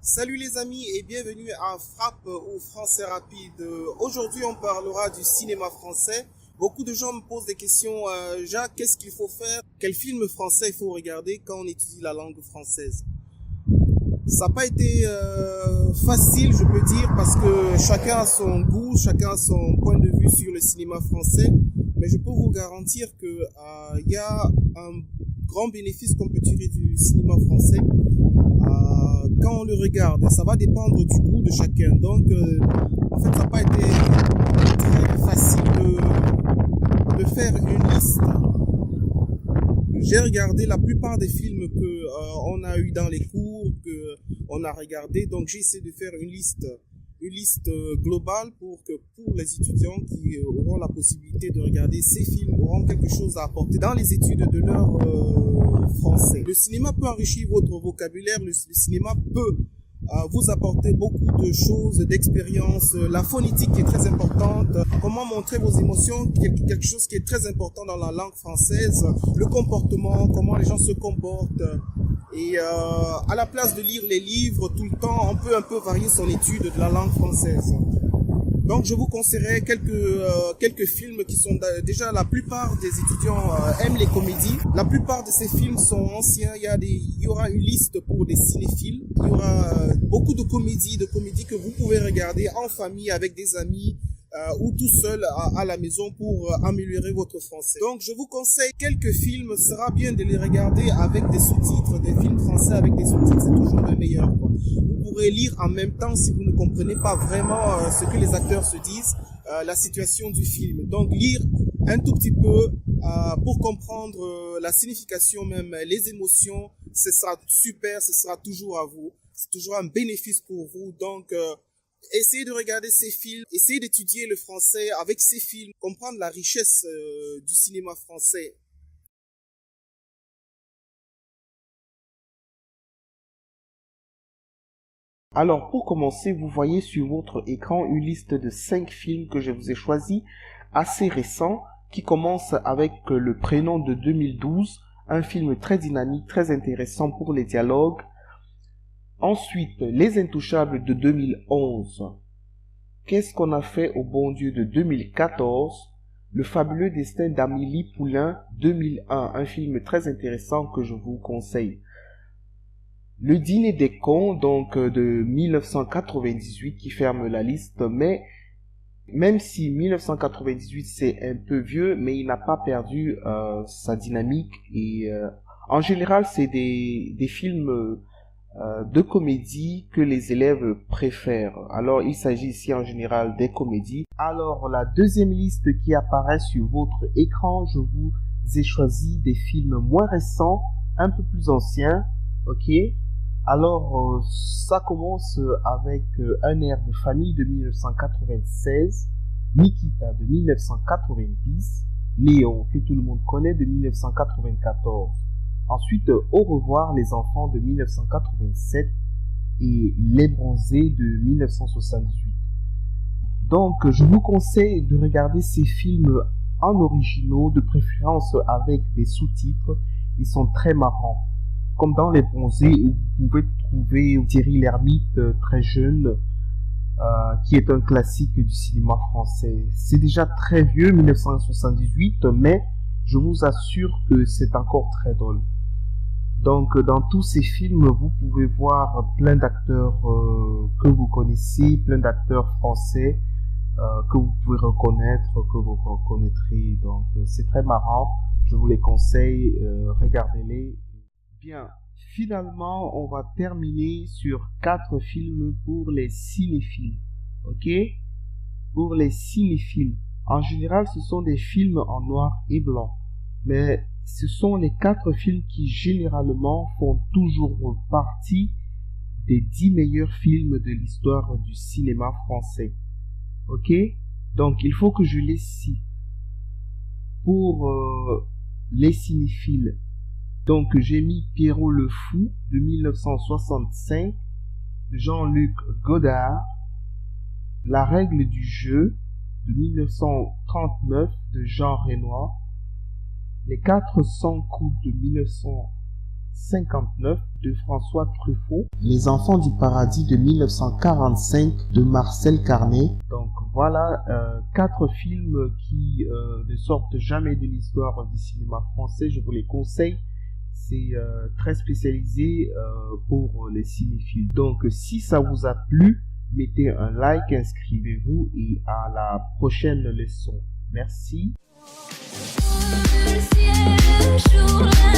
Salut les amis et bienvenue à Frappe au français rapide. Aujourd'hui on parlera du cinéma français. Beaucoup de gens me posent des questions. Jacques, qu'est-ce qu'il faut faire? Quel film français il faut regarder quand on étudie la langue française? Ça n'a pas été facile, je peux dire, parce que chacun a son goût, chacun a son point de vue sur le cinéma français. Mais je peux vous garantir que il y a un grand bénéfice qu'on peut tirer du cinéma français quand on le regarde. Ça va dépendre du goût de chacun. Donc, en fait, ça n'a pas été très facile de faire une liste. J'ai regardé la plupart des films que on a eu dans les cours, que on a regardé. Donc, j'ai essayé de faire une liste globale pour les étudiants qui auront la possibilité de regarder ces films auront quelque chose à apporter dans les études de leur français. Le cinéma peut enrichir votre vocabulaire, le cinéma peut vous apporter beaucoup de choses, d'expériences, la phonétique qui est très importante, comment montrer vos émotions, quelque chose qui est très important dans la langue française, le comportement, comment les gens se comportent. Et à la place de lire les livres tout le temps, on peut un peu varier son étude de la langue française. Donc je vous conseillerais quelques films qui sont déjà la plupart des étudiants aiment les comédies. La plupart de ces films sont anciens. Il y aura une liste pour des cinéphiles. Il y aura beaucoup de comédies que vous pouvez regarder en famille avec des amis. Ou tout seul à la maison pour améliorer votre français. Donc je vous conseille quelques films, ce sera bien de les regarder avec des sous-titres, des films français avec des sous-titres, c'est toujours le meilleur, quoi. Vous pourrez lire en même temps si vous ne comprenez pas vraiment ce que les acteurs se disent, la situation du film. Donc lire un tout petit peu pour comprendre la signification même, les émotions, ce sera super, ce sera toujours à vous, c'est toujours un bénéfice pour vous. Donc essayez de regarder ces films, essayez d'étudier le français avec ces films, comprendre la richesse du cinéma français. Alors pour commencer, vous voyez sur votre écran une liste de 5 films que je vous ai choisis, assez récents, qui commencent avec Le Prénom de 2012, un film très dynamique, très intéressant pour les dialogues. Ensuite, Les Intouchables de 2011. Qu'est-ce qu'on a fait au bon Dieu de 2014? Le fabuleux destin d'Amélie Poulain 2001, un film très intéressant que je vous conseille. Le Dîner des cons, donc de 1998, qui ferme la liste, mais même si 1998 c'est un peu vieux, mais il n'a pas perdu sa dynamique et en général c'est des films de comédies que les élèves préfèrent. Alors, il s'agit ici en général des comédies. Alors, la deuxième liste qui apparaît sur votre écran, je vous ai choisi des films moins récents, un peu plus anciens, ok? Alors, ça commence avec Un air de famille de 1996, Nikita de 1990, Léon, que tout le monde connaît, de 1994. Ensuite, Au revoir les enfants de 1987 et Les bronzés de 1978. Donc, je vous conseille de regarder ces films en originaux, de préférence avec des sous-titres. Ils sont très marrants. Comme dans Les bronzés, où vous pouvez trouver Thierry Lhermitte, très jeune, qui est un classique du cinéma français. C'est déjà très vieux, 1978, mais je vous assure que c'est encore très drôle. Donc, dans tous ces films, vous pouvez voir plein d'acteurs que vous connaissez, plein d'acteurs français que vous pouvez reconnaître, que vous reconnaîtrez. Donc, c'est très marrant. Je vous les conseille. Regardez-les. Bien. Finalement, on va terminer sur 4 films pour les cinéphiles. Ok? Pour les cinéphiles. En général, ce sont des films en noir et blanc. Mais ce sont les 4 films qui généralement font toujours partie des 10 meilleurs films de l'histoire du cinéma français. Ok? Donc il faut que je les cite. Pour les cinéphiles, donc j'ai mis Pierrot le Fou de 1965, de Jean-Luc Godard, La règle du jeu de 1939 de Jean Renoir, Les 400 coups de 1956 59 de François Truffaut, Les Enfants du Paradis de 1945 de Marcel Carné. Donc voilà 4 films qui ne sortent jamais de l'histoire du cinéma français. Je vous les conseille. C'est très spécialisé pour les cinéphiles. Donc si ça vous a plu, mettez un like, inscrivez-vous et à la prochaine leçon. Merci. Le ciel, jour,